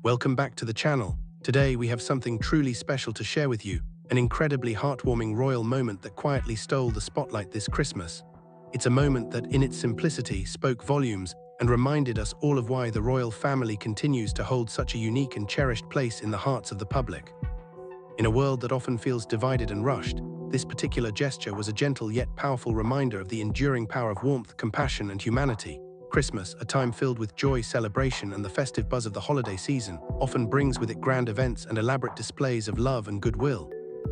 Welcome back to the channel. Today we have something truly special to share with you, an incredibly heartwarming royal moment that quietly stole the spotlight this Christmas. It's a moment that, in its simplicity, spoke volumes and reminded us all of why the royal family continues to hold such a unique and cherished place in the hearts of the public. In a world that often feels divided and rushed, this particular gesture was a gentle yet powerful reminder of the enduring power of warmth, compassion, and humanity. Christmas, a time filled with joy, celebration, and the festive buzz of the holiday season, often brings with it grand events and elaborate displays of love and goodwill.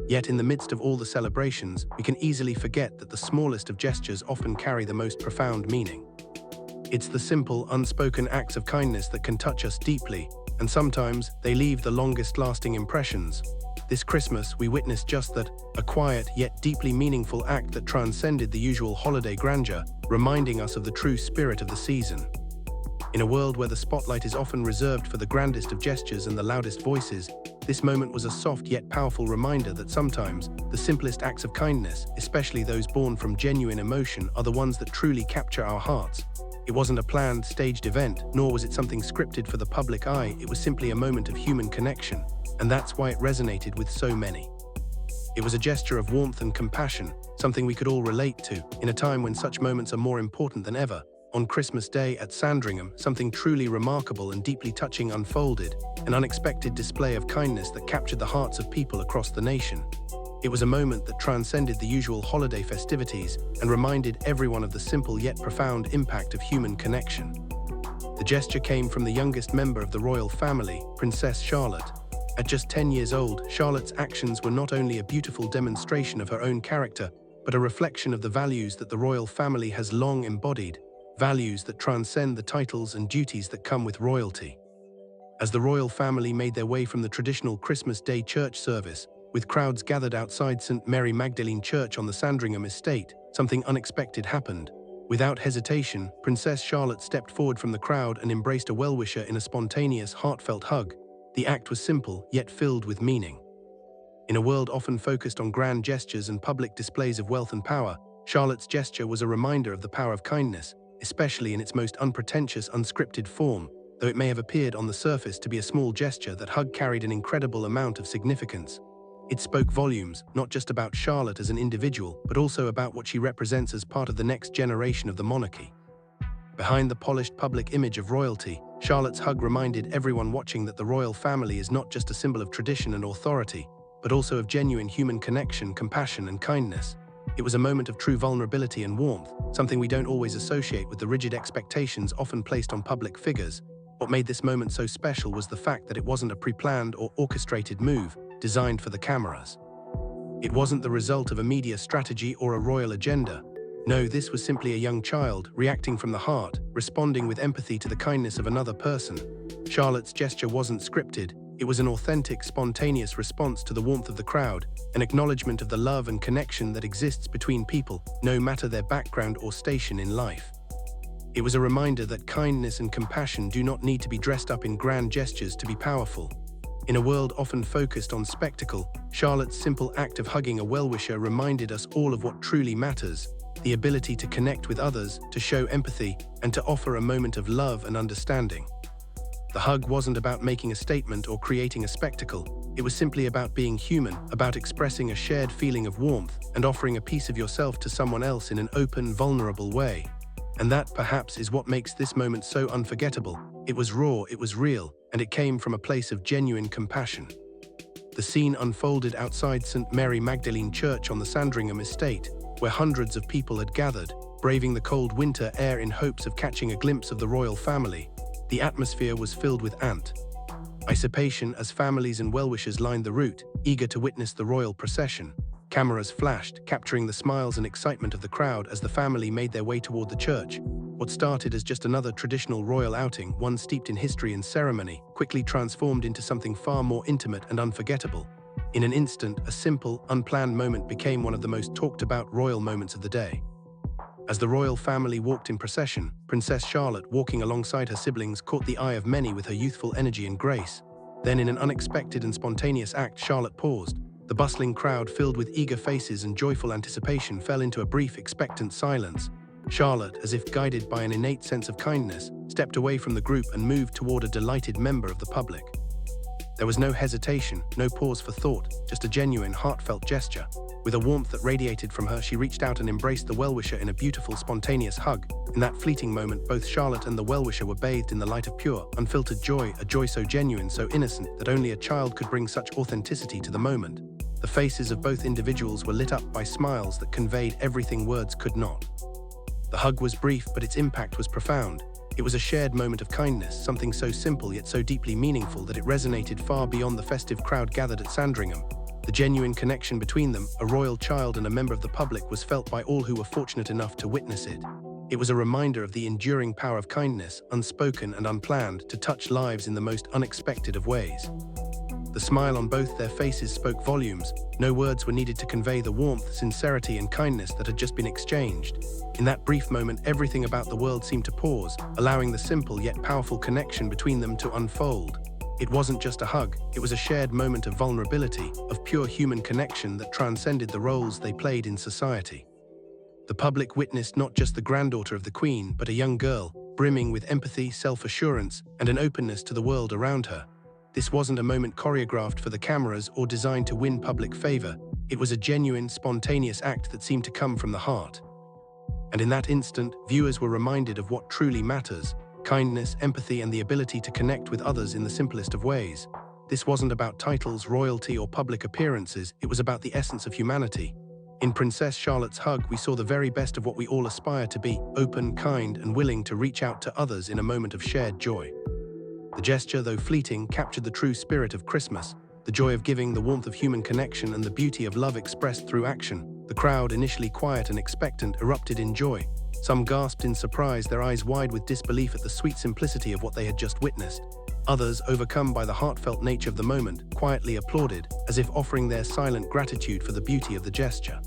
Yet in the midst of all the celebrations, we can easily forget that the smallest of gestures often carry the most profound meaning. It's the simple, unspoken acts of kindness that can touch us deeply, and sometimes they leave the longest-lasting impressions. This Christmas, we witnessed just that, a quiet yet deeply meaningful act that transcended the usual holiday grandeur, reminding us of the true spirit of the season. In a world where the spotlight is often reserved for the grandest of gestures and the loudest voices, this moment was a soft yet powerful reminder that sometimes the simplest acts of kindness, especially those born from genuine emotion, are the ones that truly capture our hearts. It wasn't a planned, staged event, nor was it something scripted for the public eye. It was simply a moment of human connection, and that's why it resonated with so many. It was a gesture of warmth and compassion, something we could all relate to, in a time when such moments are more important than ever. On Christmas Day at Sandringham, something truly remarkable and deeply touching unfolded, an unexpected display of kindness that captured the hearts of people across the nation. It was a moment that transcended the usual holiday festivities and reminded everyone of the simple yet profound impact of human connection. The gesture came from the youngest member of the royal family, Princess Charlotte. At just 10 years old, Charlotte's actions were not only a beautiful demonstration of her own character, but a reflection of the values that the royal family has long embodied, values that transcend the titles and duties that come with royalty. As the royal family made their way from the traditional Christmas Day church service, with crowds gathered outside St. Mary Magdalene Church on the Sandringham estate, something unexpected happened. Without hesitation, Princess Charlotte stepped forward from the crowd and embraced a well-wisher in a spontaneous, heartfelt hug. The act was simple, yet filled with meaning. In a world often focused on grand gestures and public displays of wealth and power, Charlotte's gesture was a reminder of the power of kindness, especially in its most unpretentious, unscripted form. Though it may have appeared on the surface to be a small gesture, that hug carried an incredible amount of significance. It spoke volumes, not just about Charlotte as an individual, but also about what she represents as part of the next generation of the monarchy. Behind the polished public image of royalty, Charlotte's hug reminded everyone watching that the royal family is not just a symbol of tradition and authority, but also of genuine human connection, compassion, and kindness. It was a moment of true vulnerability and warmth, something we don't always associate with the rigid expectations often placed on public figures. What made this moment so special was the fact that it wasn't a pre-planned or orchestrated move designed for the cameras. It wasn't the result of a media strategy or a royal agenda. No, this was simply a young child, reacting from the heart, responding with empathy to the kindness of another person. Charlotte's gesture wasn't scripted. It was an authentic, spontaneous response to the warmth of the crowd, an acknowledgement of the love and connection that exists between people, no matter their background or station in life. It was a reminder that kindness and compassion do not need to be dressed up in grand gestures to be powerful. In a world often focused on spectacle, Charlotte's simple act of hugging a well-wisher reminded us all of what truly matters: the ability to connect with others, to show empathy, and to offer a moment of love and understanding. The hug wasn't about making a statement or creating a spectacle. It was simply about being human, about expressing a shared feeling of warmth and offering a piece of yourself to someone else in an open, vulnerable way. And that, perhaps, is what makes this moment so unforgettable. It was raw, it was real, and it came from a place of genuine compassion. The scene unfolded outside St. Mary Magdalene Church on the Sandringham estate, where hundreds of people had gathered, braving the cold winter air in hopes of catching a glimpse of the royal family. The atmosphere was filled with anticipation as families and well-wishers lined the route, eager to witness the royal procession. Cameras flashed, capturing the smiles and excitement of the crowd as the family made their way toward the church. What started as just another traditional royal outing, one steeped in history and ceremony, quickly transformed into something far more intimate and unforgettable. In an instant, a simple, unplanned moment became one of the most talked-about royal moments of the day. As the royal family walked in procession, Princess Charlotte, walking alongside her siblings, caught the eye of many with her youthful energy and grace. Then, in an unexpected and spontaneous act, Charlotte paused. The bustling crowd, filled with eager faces and joyful anticipation, fell into a brief, expectant silence. Charlotte, as if guided by an innate sense of kindness, stepped away from the group and moved toward a delighted member of the public. There was no hesitation, no pause for thought, just a genuine, heartfelt gesture. With a warmth that radiated from her, she reached out and embraced the well-wisher in a beautiful, spontaneous hug. In that fleeting moment, both Charlotte and the well-wisher were bathed in the light of pure, unfiltered joy, a joy so genuine, so innocent, that only a child could bring such authenticity to the moment. The faces of both individuals were lit up by smiles that conveyed everything words could not. The hug was brief, but its impact was profound. It was a shared moment of kindness, something so simple yet so deeply meaningful that it resonated far beyond the festive crowd gathered at Sandringham. The genuine connection between them, a royal child and a member of the public, was felt by all who were fortunate enough to witness it. It was a reminder of the enduring power of kindness, unspoken and unplanned, to touch lives in the most unexpected of ways. The smile on both their faces spoke volumes. No words were needed to convey the warmth, sincerity, and kindness that had just been exchanged. In that brief moment, everything about the world seemed to pause, allowing the simple yet powerful connection between them to unfold. It wasn't just a hug, it was a shared moment of vulnerability, of pure human connection that transcended the roles they played in society. The public witnessed not just the granddaughter of the Queen, but a young girl, brimming with empathy, self-assurance, and an openness to the world around her. This wasn't a moment choreographed for the cameras or designed to win public favor. It was a genuine, spontaneous act that seemed to come from the heart. And in that instant, viewers were reminded of what truly matters: kindness, empathy, and the ability to connect with others in the simplest of ways. This wasn't about titles, royalty, or public appearances. It was about the essence of humanity. In Princess Charlotte's hug, we saw the very best of what we all aspire to be: open, kind, and willing to reach out to others in a moment of shared joy. The gesture, though fleeting, captured the true spirit of Christmas, the joy of giving, the warmth of human connection, and the beauty of love expressed through action. The crowd, initially quiet and expectant, erupted in joy. Some gasped in surprise, their eyes wide with disbelief at the sweet simplicity of what they had just witnessed. Others, overcome by the heartfelt nature of the moment, quietly applauded, as if offering their silent gratitude for the beauty of the gesture.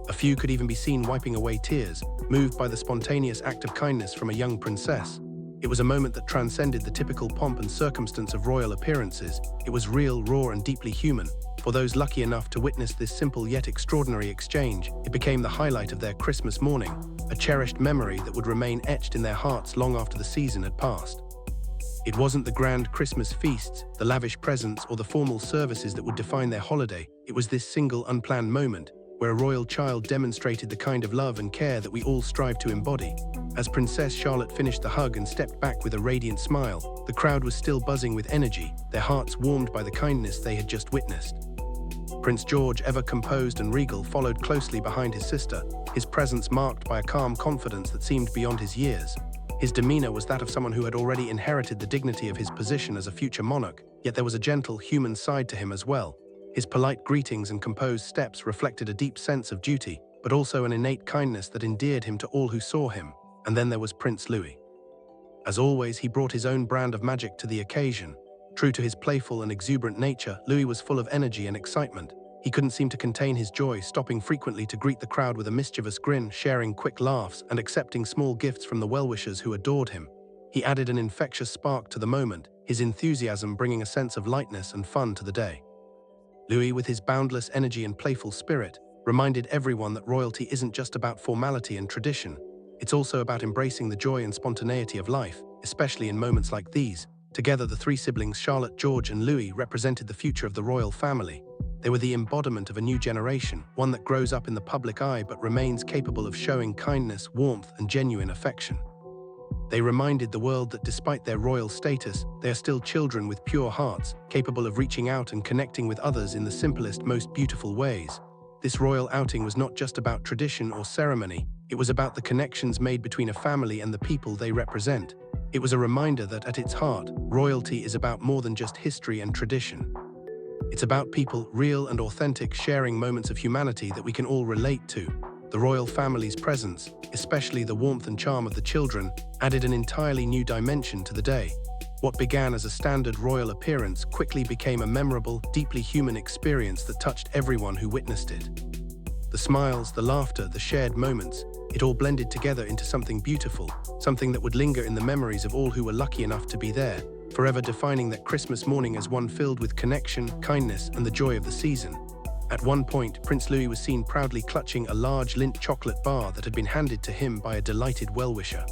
A few could even be seen wiping away tears, moved by the spontaneous act of kindness from a young princess. It was a moment that transcended the typical pomp and circumstance of royal appearances. It was real, raw, and deeply human. For those lucky enough to witness this simple yet extraordinary exchange, it became the highlight of their Christmas morning, a cherished memory that would remain etched in their hearts long after the season had passed. It wasn't the grand Christmas feasts, the lavish presents, or the formal services that would define their holiday. It was this single, unplanned moment, where a royal child demonstrated the kind of love and care that we all strive to embody. As Princess Charlotte finished the hug and stepped back with a radiant smile, the crowd was still buzzing with energy, their hearts warmed by the kindness they had just witnessed. Prince George, ever composed and regal, followed closely behind his sister, his presence marked by a calm confidence that seemed beyond his years. His demeanor was that of someone who had already inherited the dignity of his position as a future monarch, yet there was a gentle, human side to him as well. His polite greetings and composed steps reflected a deep sense of duty, but also an innate kindness that endeared him to all who saw him. And then there was Prince Louis. As always, he brought his own brand of magic to the occasion. True to his playful and exuberant nature, Louis was full of energy and excitement. He couldn't seem to contain his joy, stopping frequently to greet the crowd with a mischievous grin, sharing quick laughs, and accepting small gifts from the well-wishers who adored him. He added an infectious spark to the moment, his enthusiasm bringing a sense of lightness and fun to the day. Louis, with his boundless energy and playful spirit, reminded everyone that royalty isn't just about formality and tradition. It's also about embracing the joy and spontaneity of life, especially in moments like these. Together, the three siblings, Charlotte, George, and Louis, represented the future of the royal family. They were the embodiment of a new generation, one that grows up in the public eye but remains capable of showing kindness, warmth, and genuine affection. They reminded the world that despite their royal status, they are still children with pure hearts, capable of reaching out and connecting with others in the simplest, most beautiful ways. This royal outing was not just about tradition or ceremony, it was about the connections made between a family and the people they represent. It was a reminder that at its heart, royalty is about more than just history and tradition. It's about people, real and authentic, sharing moments of humanity that we can all relate to. The royal family's presence, especially the warmth and charm of the children, added an entirely new dimension to the day. What began as a standard royal appearance quickly became a memorable, deeply human experience that touched everyone who witnessed it. The smiles, the laughter, the shared moments, it all blended together into something beautiful, something that would linger in the memories of all who were lucky enough to be there, forever defining that Christmas morning as one filled with connection, kindness, and the joy of the season. At one point, Prince Louis was seen proudly clutching a large Lindt chocolate bar that had been handed to him by a delighted well-wisher.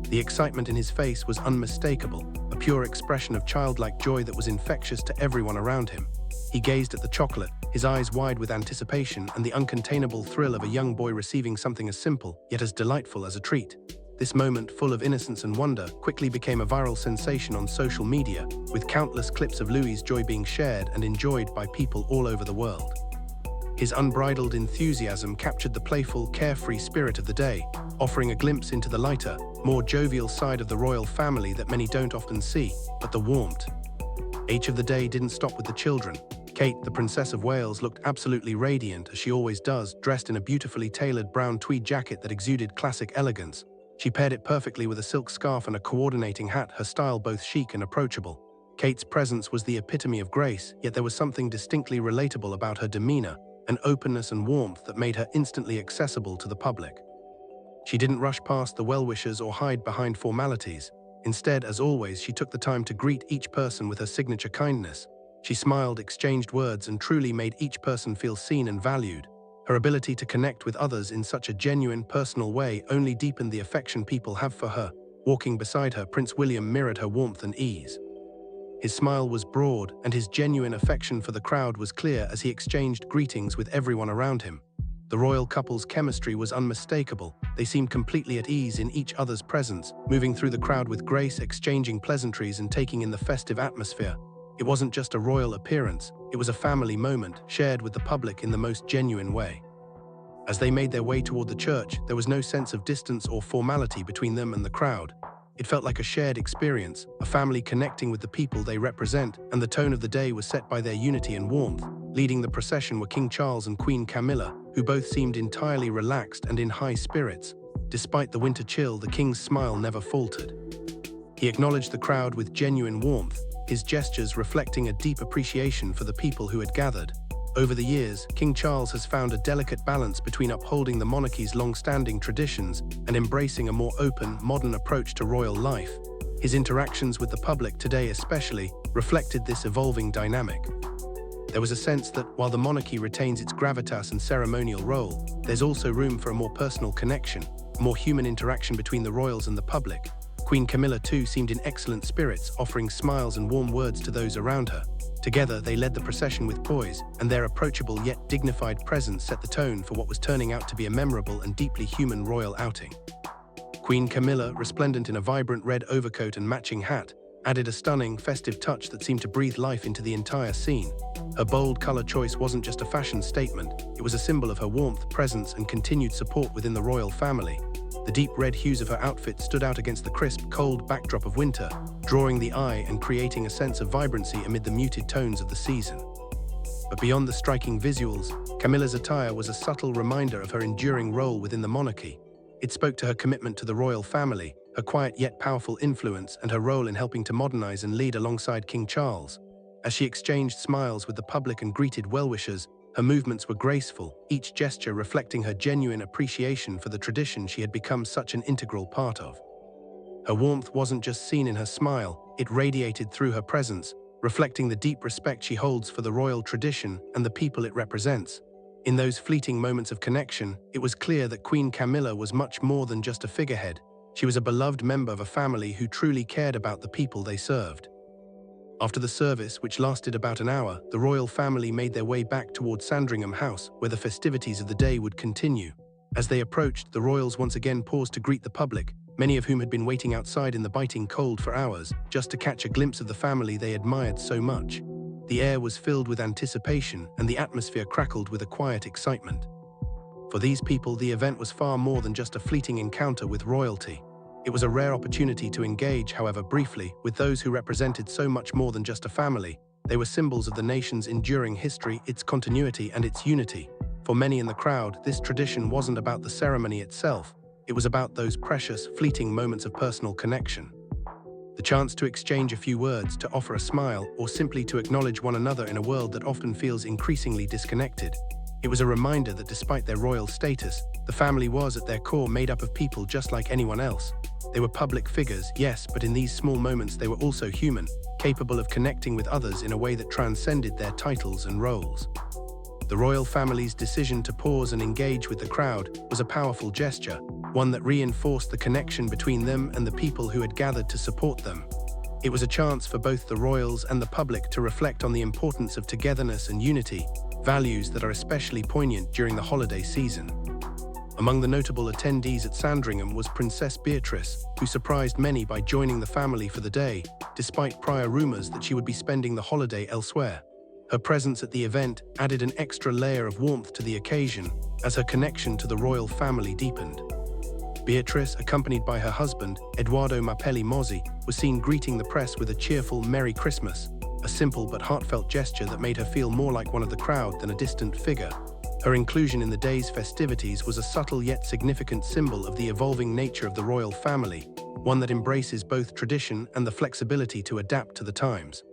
The excitement in his face was unmistakable, a pure expression of childlike joy that was infectious to everyone around him. He gazed at the chocolate, his eyes wide with anticipation and the uncontainable thrill of a young boy receiving something as simple, yet as delightful as a treat. This moment, full of innocence and wonder, quickly became a viral sensation on social media, with countless clips of Louis's joy being shared and enjoyed by people all over the world. His unbridled enthusiasm captured the playful, carefree spirit of the day, offering a glimpse into the lighter, more jovial side of the royal family that many don't often see, but the warmth. Each of the day didn't stop with the children. Kate, the Princess of Wales, looked absolutely radiant, as she always does, dressed in a beautifully tailored brown tweed jacket that exuded classic elegance. She paired it perfectly with a silk scarf and a coordinating hat, her style both chic and approachable. Kate's presence was the epitome of grace, yet there was something distinctly relatable about her demeanor, an openness and warmth that made her instantly accessible to the public. She didn't rush past the well-wishers or hide behind formalities. Instead, as always, she took the time to greet each person with her signature kindness. She smiled, exchanged words, and truly made each person feel seen and valued. Her ability to connect with others in such a genuine, personal way only deepened the affection people have for her. Walking beside her, Prince William mirrored her warmth and ease. His smile was broad, and his genuine affection for the crowd was clear as he exchanged greetings with everyone around him. The royal couple's chemistry was unmistakable. They seemed completely at ease in each other's presence, moving through the crowd with grace, exchanging pleasantries and taking in the festive atmosphere. It wasn't just a royal appearance, it was a family moment, shared with the public in the most genuine way. As they made their way toward the church, there was no sense of distance or formality between them and the crowd. It felt like a shared experience, a family connecting with the people they represent, and the tone of the day was set by their unity and warmth. Leading the procession were King Charles and Queen Camilla, who both seemed entirely relaxed and in high spirits. Despite the winter chill, the king's smile never faltered. He acknowledged the crowd with genuine warmth, his gestures reflecting a deep appreciation for the people who had gathered. Over the years, King Charles has found a delicate balance between upholding the monarchy's long-standing traditions and embracing a more open, modern approach to royal life. His interactions with the public today especially reflected this evolving dynamic. There was a sense that, while the monarchy retains its gravitas and ceremonial role, there's also room for a more personal connection, a more human interaction between the royals and the public. Queen Camilla, too, seemed in excellent spirits, offering smiles and warm words to those around her. Together, they led the procession with poise, and their approachable yet dignified presence set the tone for what was turning out to be a memorable and deeply human royal outing. Queen Camilla, resplendent in a vibrant red overcoat and matching hat, added a stunning, festive touch that seemed to breathe life into the entire scene. Her bold color choice wasn't just a fashion statement, it was a symbol of her warmth, presence, and continued support within the royal family. The deep red hues of her outfit stood out against the crisp, cold backdrop of winter, drawing the eye and creating a sense of vibrancy amid the muted tones of the season. But beyond the striking visuals, Camilla's attire was a subtle reminder of her enduring role within the monarchy. It spoke to her commitment to the royal family, her quiet yet powerful influence, and her role in helping to modernize and lead alongside King Charles. As she exchanged smiles with the public and greeted well-wishers, her movements were graceful, each gesture reflecting her genuine appreciation for the tradition she had become such an integral part of. Her warmth wasn't just seen in her smile, it radiated through her presence, reflecting the deep respect she holds for the royal tradition and the people it represents. In those fleeting moments of connection, it was clear that Queen Camilla was much more than just a figurehead. She was a beloved member of a family who truly cared about the people they served. After the service, which lasted about an hour, the royal family made their way back towards Sandringham House, where the festivities of the day would continue. As they approached, the royals once again paused to greet the public, many of whom had been waiting outside in the biting cold for hours, just to catch a glimpse of the family they admired so much. The air was filled with anticipation, and the atmosphere crackled with a quiet excitement. For these people, the event was far more than just a fleeting encounter with royalty. It was a rare opportunity to engage, however briefly, with those who represented so much more than just a family. They were symbols of the nation's enduring history, its continuity, and its unity. For many in the crowd, this tradition wasn't about the ceremony itself. It was about those precious, fleeting moments of personal connection. The chance to exchange a few words, to offer a smile, or simply to acknowledge one another in a world that often feels increasingly disconnected. It was a reminder that despite their royal status, the family was at their core made up of people just like anyone else. They were public figures, yes, but in these small moments they were also human, capable of connecting with others in a way that transcended their titles and roles. The royal family's decision to pause and engage with the crowd was a powerful gesture, one that reinforced the connection between them and the people who had gathered to support them. It was a chance for both the royals and the public to reflect on the importance of togetherness and unity, values that are especially poignant during the holiday season. Among the notable attendees at Sandringham was Princess Beatrice, who surprised many by joining the family for the day, despite prior rumors that she would be spending the holiday elsewhere. Her presence at the event added an extra layer of warmth to the occasion, as her connection to the royal family deepened. Beatrice, accompanied by her husband, Edoardo Mapelli Mozzi, was seen greeting the press with a cheerful Merry Christmas, a simple but heartfelt gesture that made her feel more like one of the crowd than a distant figure. Her inclusion in the day's festivities was a subtle yet significant symbol of the evolving nature of the royal family, one that embraces both tradition and the flexibility to adapt to the times.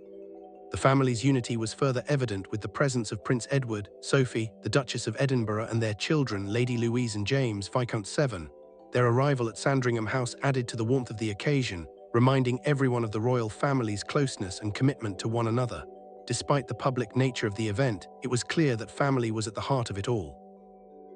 The family's unity was further evident with the presence of Prince Edward, Sophie, the Duchess of Edinburgh, and their children, Lady Louise and James, Viscount Severn. Their arrival at Sandringham House added to the warmth of the occasion, reminding everyone of the royal family's closeness and commitment to one another. Despite the public nature of the event, it was clear that family was at the heart of it all.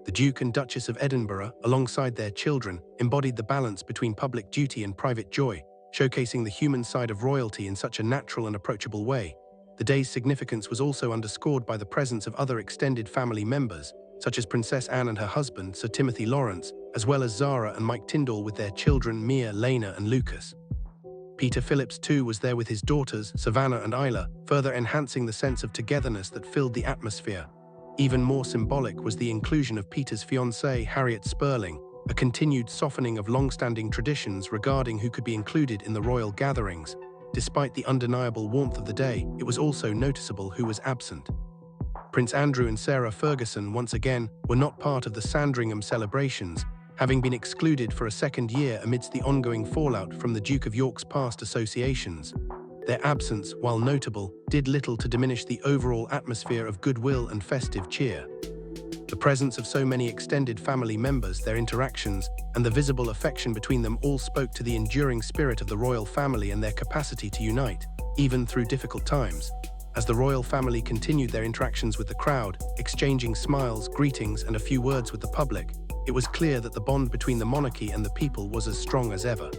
The Duke and Duchess of Edinburgh, alongside their children, embodied the balance between public duty and private joy, showcasing the human side of royalty in such a natural and approachable way. The day's significance was also underscored by the presence of other extended family members, such as Princess Anne and her husband, Sir Timothy Lawrence, as well as Zara and Mike Tyndall with their children Mia, Lena, and Lucas. Peter Phillips too was there with his daughters, Savannah and Isla, further enhancing the sense of togetherness that filled the atmosphere. Even more symbolic was the inclusion of Peter's fiancée, Harriet Spurling, a continued softening of long-standing traditions regarding who could be included in the royal gatherings. Despite the undeniable warmth of the day, it was also noticeable who was absent. Prince Andrew and Sarah Ferguson, once again, were not part of the Sandringham celebrations, having been excluded for a second year amidst the ongoing fallout from the Duke of York's past associations. Their absence, while notable, did little to diminish the overall atmosphere of goodwill and festive cheer. The presence of so many extended family members, their interactions, and the visible affection between them all spoke to the enduring spirit of the royal family and their capacity to unite, even through difficult times. As the royal family continued their interactions with the crowd, exchanging smiles, greetings, and a few words with the public, it was clear that the bond between the monarchy and the people was as strong as ever.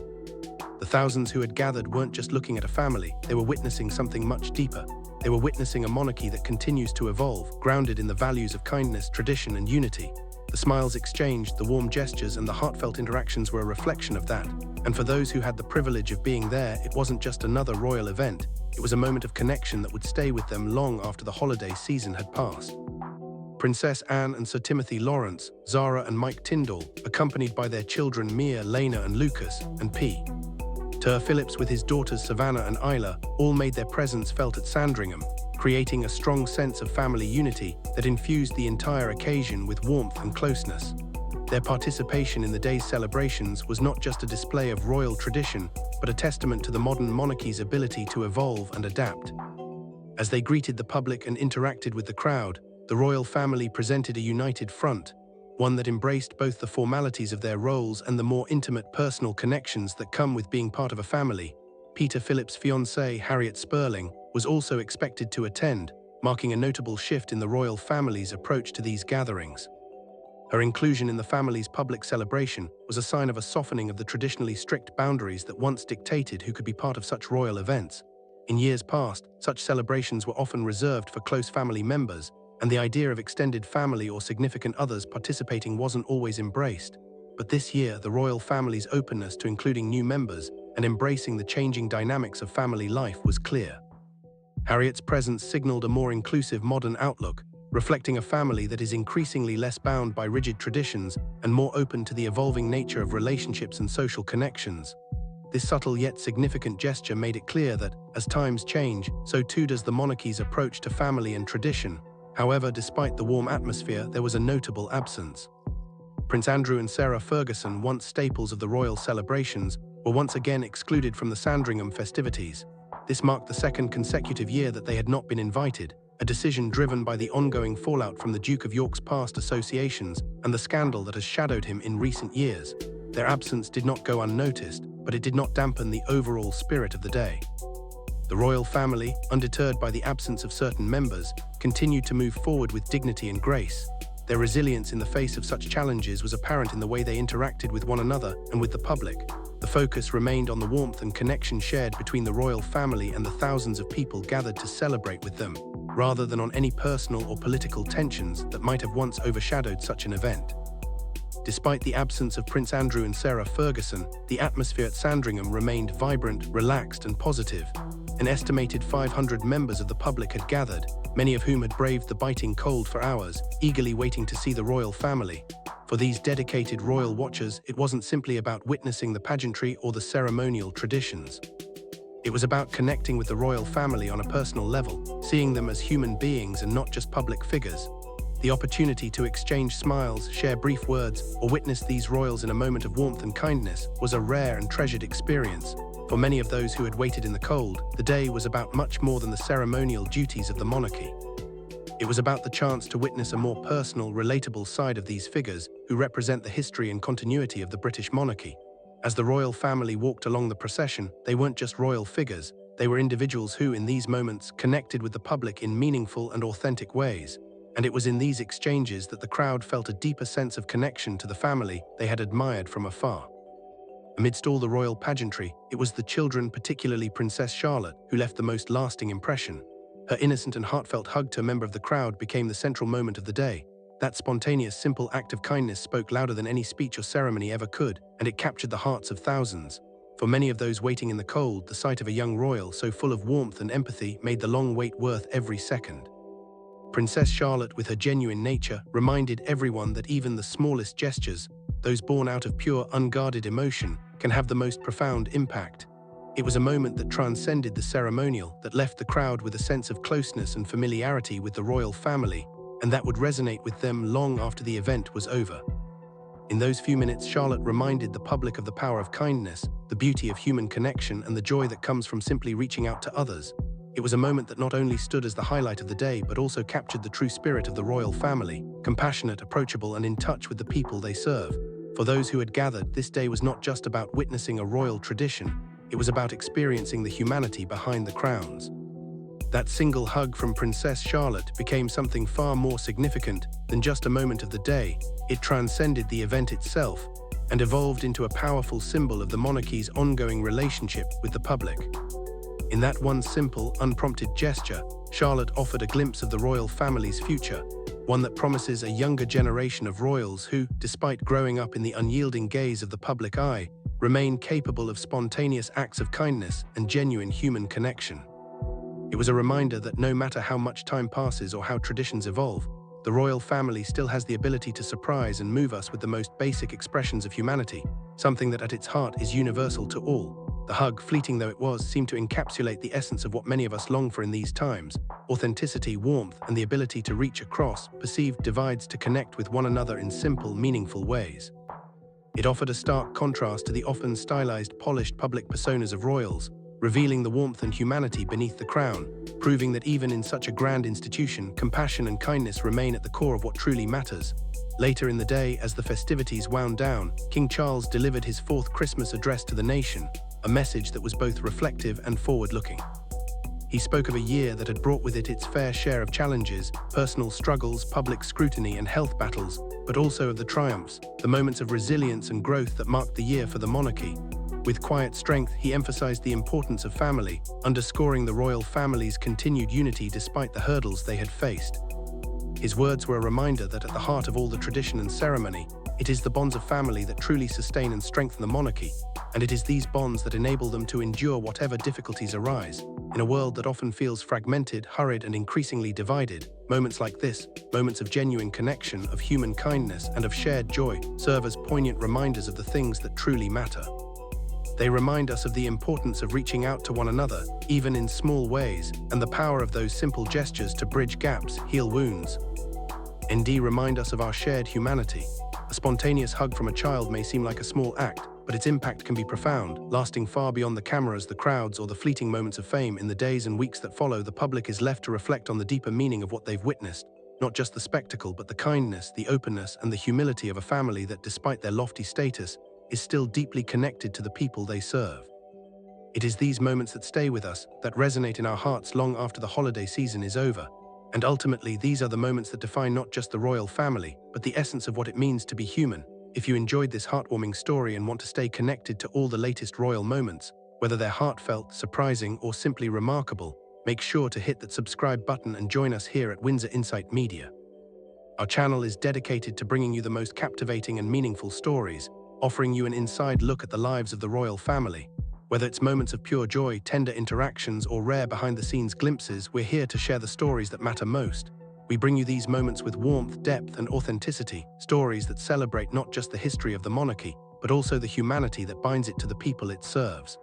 The thousands who had gathered weren't just looking at a family, they were witnessing something much deeper. They were witnessing a monarchy that continues to evolve, grounded in the values of kindness, tradition, and unity. The smiles exchanged, the warm gestures, and the heartfelt interactions were a reflection of that. And for those who had the privilege of being there, it wasn't just another royal event, it was a moment of connection that would stay with them long after the holiday season had passed. Princess Anne and Sir Timothy Lawrence, Zara and Mike Tyndall, accompanied by their children Mia, Lena, and Lucas, and P. Phillips with his daughters Savannah and Isla, all made their presence felt at Sandringham, creating a strong sense of family unity that infused the entire occasion with warmth and closeness. Their participation in the day's celebrations was not just a display of royal tradition, but a testament to the modern monarchy's ability to evolve and adapt. As they greeted the public and interacted with the crowd, the royal family presented a united front, one that embraced both the formalities of their roles and the more intimate personal connections that come with being part of a family. Peter Phillips' fiancée, Harriet Spurling, was also expected to attend, marking a notable shift in the royal family's approach to these gatherings. Her inclusion in the family's public celebration was a sign of a softening of the traditionally strict boundaries that once dictated who could be part of such royal events. In years past, such celebrations were often reserved for close family members, and the idea of extended family or significant others participating wasn't always embraced. But this year, the royal family's openness to including new members and embracing the changing dynamics of family life was clear. Harriet's presence signaled a more inclusive modern outlook, reflecting a family that is increasingly less bound by rigid traditions and more open to the evolving nature of relationships and social connections. This subtle yet significant gesture made it clear that, as times change, so too does the monarchy's approach to family and tradition. However, despite the warm atmosphere, there was a notable absence. Prince Andrew and Sarah Ferguson, once staples of the royal celebrations, were once again excluded from the Sandringham festivities. This marked the second consecutive year that they had not been invited, a decision driven by the ongoing fallout from the Duke of York's past associations and the scandal that has shadowed him in recent years. Their absence did not go unnoticed, but it did not dampen the overall spirit of the day. The royal family, undeterred by the absence of certain members, continued to move forward with dignity and grace. Their resilience in the face of such challenges was apparent in the way they interacted with one another and with the public. The focus remained on the warmth and connection shared between the royal family and the thousands of people gathered to celebrate with them, rather than on any personal or political tensions that might have once overshadowed such an event. Despite the absence of Prince Andrew and Sarah Ferguson, the atmosphere at Sandringham remained vibrant, relaxed, and positive. An estimated 500 members of the public had gathered, many of whom had braved the biting cold for hours, eagerly waiting to see the royal family. For these dedicated royal watchers, it wasn't simply about witnessing the pageantry or the ceremonial traditions. It was about connecting with the royal family on a personal level, seeing them as human beings and not just public figures. The opportunity to exchange smiles, share brief words, or witness these royals in a moment of warmth and kindness was a rare and treasured experience. For many of those who had waited in the cold, the day was about much more than the ceremonial duties of the monarchy. It was about the chance to witness a more personal, relatable side of these figures who represent the history and continuity of the British monarchy. As the royal family walked along the procession, they weren't just royal figures, they were individuals who, in these moments, connected with the public in meaningful and authentic ways. And it was in these exchanges that the crowd felt a deeper sense of connection to the family they had admired from afar. Amidst all the royal pageantry, it was the children, particularly Princess Charlotte, who left the most lasting impression. Her innocent and heartfelt hug to a member of the crowd became the central moment of the day. That spontaneous, simple act of kindness spoke louder than any speech or ceremony ever could, and it captured the hearts of thousands. For many of those waiting in the cold, the sight of a young royal so full of warmth and empathy made the long wait worth every second. Princess Charlotte, with her genuine nature, reminded everyone that even the smallest gestures, those born out of pure, unguarded emotion, can have the most profound impact. It was a moment that transcended the ceremonial, that left the crowd with a sense of closeness and familiarity with the royal family, and that would resonate with them long after the event was over. In those few minutes, Charlotte reminded the public of the power of kindness, the beauty of human connection, and the joy that comes from simply reaching out to others. It was a moment that not only stood as the highlight of the day, but also captured the true spirit of the royal family, compassionate, approachable, and in touch with the people they serve. For those who had gathered, this day was not just about witnessing a royal tradition, it was about experiencing the humanity behind the crowns. That single hug from Princess Charlotte became something far more significant than just a moment of the day. It transcended the event itself and evolved into a powerful symbol of the monarchy's ongoing relationship with the public. In that one simple, unprompted gesture, Charlotte offered a glimpse of the royal family's future, one that promises a younger generation of royals who, despite growing up in the unyielding gaze of the public eye, remain capable of spontaneous acts of kindness and genuine human connection. It was a reminder that no matter how much time passes or how traditions evolve, the royal family still has the ability to surprise and move us with the most basic expressions of humanity, something that at its heart is universal to all. The hug, fleeting though it was, seemed to encapsulate the essence of what many of us long for in these times: authenticity, warmth, and the ability to reach across perceived divides to connect with one another in simple, meaningful ways. It offered a stark contrast to the often stylized, polished public personas of royals, revealing the warmth and humanity beneath the crown, proving that even in such a grand institution, compassion and kindness remain at the core of what truly matters. Later in the day, as the festivities wound down, King Charles delivered his fourth Christmas address to the nation, a message that was both reflective and forward-looking. He spoke of a year that had brought with it its fair share of challenges, personal struggles, public scrutiny, and health battles, but also of the triumphs, the moments of resilience and growth that marked the year for the monarchy. With quiet strength, he emphasized the importance of family, underscoring the royal family's continued unity despite the hurdles they had faced. His words were a reminder that at the heart of all the tradition and ceremony, it is the bonds of family that truly sustain and strengthen the monarchy, and it is these bonds that enable them to endure whatever difficulties arise. In a world that often feels fragmented, hurried, and increasingly divided, moments like this, moments of genuine connection, of human kindness, and of shared joy, serve as poignant reminders of the things that truly matter. They remind us of the importance of reaching out to one another, even in small ways, and the power of those simple gestures to bridge gaps, heal wounds. ND remind us of our shared humanity. A spontaneous hug from a child may seem like a small act, but its impact can be profound, lasting far beyond the cameras, the crowds, or the fleeting moments of fame. In the days and weeks that follow, the public is left to reflect on the deeper meaning of what they've witnessed. Not just the spectacle, but the kindness, the openness, and the humility of a family that, despite their lofty status, is still deeply connected to the people they serve. It is these moments that stay with us, that resonate in our hearts long after the holiday season is over. And ultimately, these are the moments that define not just the royal family, but the essence of what it means to be human. If you enjoyed this heartwarming story and want to stay connected to all the latest royal moments, whether they're heartfelt, surprising, or simply remarkable, make sure to hit that subscribe button and join us here at Windsor Insight Media. Our channel is dedicated to bringing you the most captivating and meaningful stories, offering you an inside look at the lives of the royal family. Whether it's moments of pure joy, tender interactions, or rare behind-the-scenes glimpses, we're here to share the stories that matter most. We bring you these moments with warmth, depth, and authenticity, stories that celebrate not just the history of the monarchy, but also the humanity that binds it to the people it serves.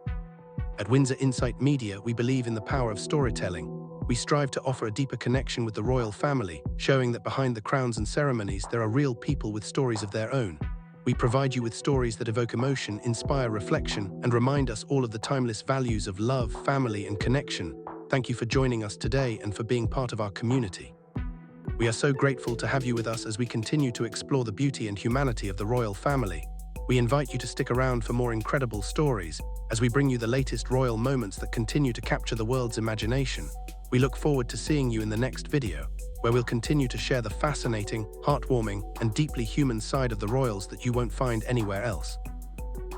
At Windsor Insight Media, we believe in the power of storytelling. We strive to offer a deeper connection with the royal family, showing that behind the crowns and ceremonies there are real people with stories of their own. We provide you with stories that evoke emotion, inspire reflection, and remind us all of the timeless values of love, family, and connection. Thank you for joining us today and for being part of our community. We are so grateful to have you with us as we continue to explore the beauty and humanity of the royal family. We invite you to stick around for more incredible stories as we bring you the latest royal moments that continue to capture the world's imagination. We look forward to seeing you in the next video, where we'll continue to share the fascinating, heartwarming, and deeply human side of the royals that you won't find anywhere else.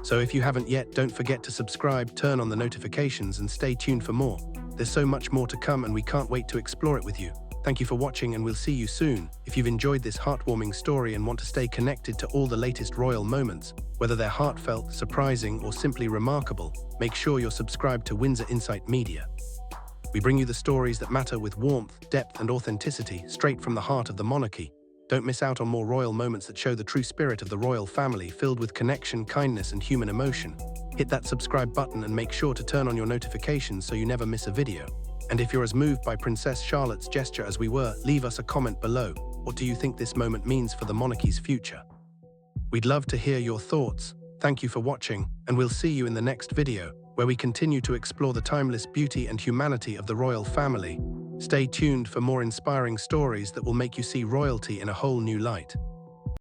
So if you haven't yet, don't forget to subscribe, turn on the notifications, and stay tuned for more. There's so much more to come and we can't wait to explore it with you. Thank you for watching and we'll see you soon. If you've enjoyed this heartwarming story and want to stay connected to all the latest royal moments, whether they're heartfelt, surprising, or simply remarkable, make sure you're subscribed to Windsor Insight Media. We bring you the stories that matter with warmth, depth, and authenticity, straight from the heart of the monarchy. Don't miss out on more royal moments that show the true spirit of the royal family, filled with connection, kindness, and human emotion. Hit that subscribe button and make sure to turn on your notifications so you never miss a video. And if you're as moved by Princess Charlotte's gesture as we were, leave us a comment below. What do you think this moment means for the monarchy's future? We'd love to hear your thoughts. Thank you for watching, and we'll see you in the next video, where we continue to explore the timeless beauty and humanity of the royal family. Stay tuned for more inspiring stories that will make you see royalty in a whole new light.